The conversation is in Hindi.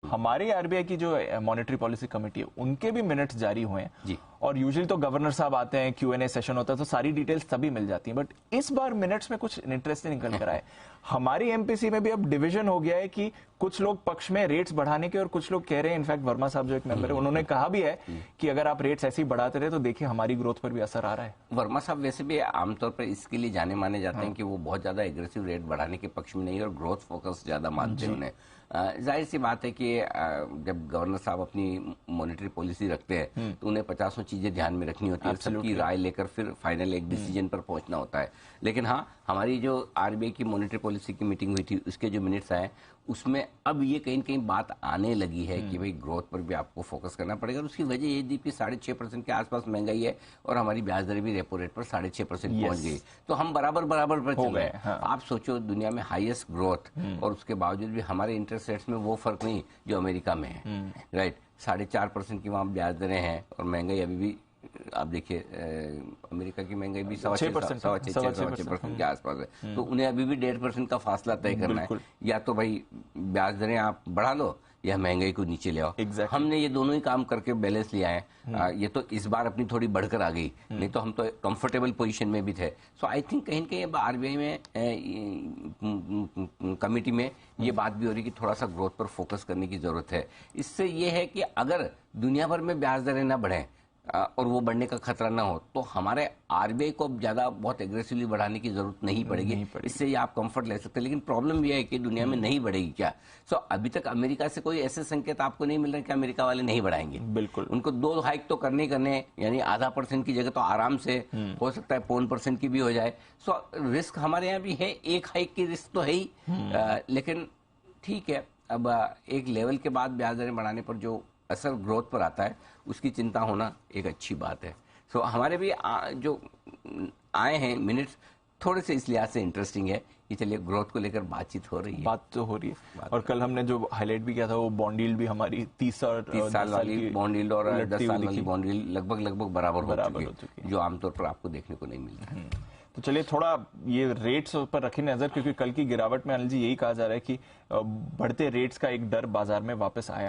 हमारे आरबीआई की जो मॉनेटरी पॉलिसी कमेटी है उनके भी मिनट्स जारी हुए हैं जी। और यूजुअली तो गवर्नर साहब आते हैं, Q&A सेशन होता है, तो सारी डिटेल्स तभी मिल जाती हैं, बट इस बार मिनट्स में कुछ इंटरेस्टिंग निकल कर आए। हमारी एमपीसी में भी अब डिवीजन हो गया है कि कुछ लोग पक्ष में रेट्स बढ़ाने के और कुछ लोग कह रहे हैं, इनफैक्ट वर्मा साहब जो एक मेंबर है उन्होंने कहा भी है कि अगर आप रेट्स ऐसे ही बढ़ाते रहे तो देखिए हमारी ग्रोथ पर भी असर आ रहा है। वर्मा साहब वैसे भी आमतौर पर इसके लिए जाने माने जाते हैं कि वो बहुत ज्यादा एग्रेसिव रेट बढ़ाने के पक्ष में नहीं और ग्रोथ फोकस ज्यादा मानते हैं उन्हें। जाहिर सी बात है कि जब गवर्नर साहब अपनी मॉनेटरी पॉलिसी रखते हैं तो उन्हें 50 चीजें ध्यान में रखनी होती है, सबकी राय लेकर फिर फाइनल एक डिसीजन पर पहुंचना होता है। लेकिन हाँ, हमारी जो आरबीआई की मॉनेटरी पॉलिसी की मीटिंग हुई थी उसके जो मिनट्स आए उसमें अब ये कहीं न कहीं बात आने लगी है कि भाई ग्रोथ पर भी आपको फोकस करना पड़ेगा। और उसकी वजह ये थी कि 6.5% के आसपास महंगाई है और हमारी ब्याज दरें भी रेपो रेट पर 6.5% पहुंच गई, तो हम बराबर पर चल रहे हैं। हाँ। आप सोचो दुनिया में हाईएस्ट ग्रोथ और उसके बावजूद भी हमारे इंटरेस्ट रेट्स में वो फर्क नहीं जो अमेरिका में है। राइट, 4.5% की वहां ब्याज दरें हैं और महंगाई अभी भी आप देखिए अमेरिका की महंगाई भी 6.5% के आसपास है, तो उन्हें अभी भी 1.5% का फासला तय करना है। या तो भाई ब्याज दरें आप बढ़ा लो या महंगाई को नीचे ले आओ। हमने ये दोनों ही काम करके बैलेंस लिया है। ये तो इस बार अपनी थोड़ी बढ़कर आ गई, नहीं तो हम तो कंफर्टेबल पोजीशन में भी थे। सो आई थिंक कहीं न कहीं अब आरबीआई में कमेटी में ये बात भी हो रही है कि थोड़ा सा ग्रोथ पर फोकस करने की जरूरत है। इससे ये है कि अगर दुनिया भर में ब्याज दरें ना बढ़ें और वो बढ़ने का खतरा ना हो तो हमारे आरबीआई को अब ज्यादा बहुत एग्रेसिवली बढ़ाने की जरूरत नहीं पड़ेगी। इससे ये आप कंफर्ट ले सकते हैं। लेकिन प्रॉब्लम ये है कि दुनिया में नहीं बढ़ेगी क्या? सो अभी तक अमेरिका से कोई ऐसे संकेत आपको नहीं मिल रहे कि अमेरिका वाले नहीं बढ़ाएंगे। बिल्कुल, उनको 2 हाइक तो करने यानी 0.5% की जगह तो आराम से हो सकता है 0.25% की भी हो जाए। सो रिस्क हमारे यहाँ भी है, एक हाइक की रिस्क तो है ही। लेकिन ठीक है, अब एक लेवल के बाद ब्याज दरें बढ़ाने पर जो असर ग्रोथ पर आता है उसकी चिंता होना एक अच्छी बात है। सो हमारे भी जो आए हैं मिनट्स थोड़े से इस लिहाज से इंटरेस्टिंग है कि चलिए ग्रोथ को लेकर बातचीत हो रही है। बात तो हो रही है और कल हमने जो हाईलाइट भी किया था वो बॉन्ड यील्ड भी हमारी 30 साल वाली बॉन्ड यील्ड और 10 साल वाली बॉन्ड यील्ड लगभग बराबर हो चुकी है, जो आमतौर पर आपको देखने को नहीं मिलता। तो चलिए थोड़ा ये रेट्स पर रखें नजर, क्योंकि कल की गिरावट में अनिल जी यही कहा जा रहा है कि बढ़ते रेट्स का एक डर बाजार में वापस आया।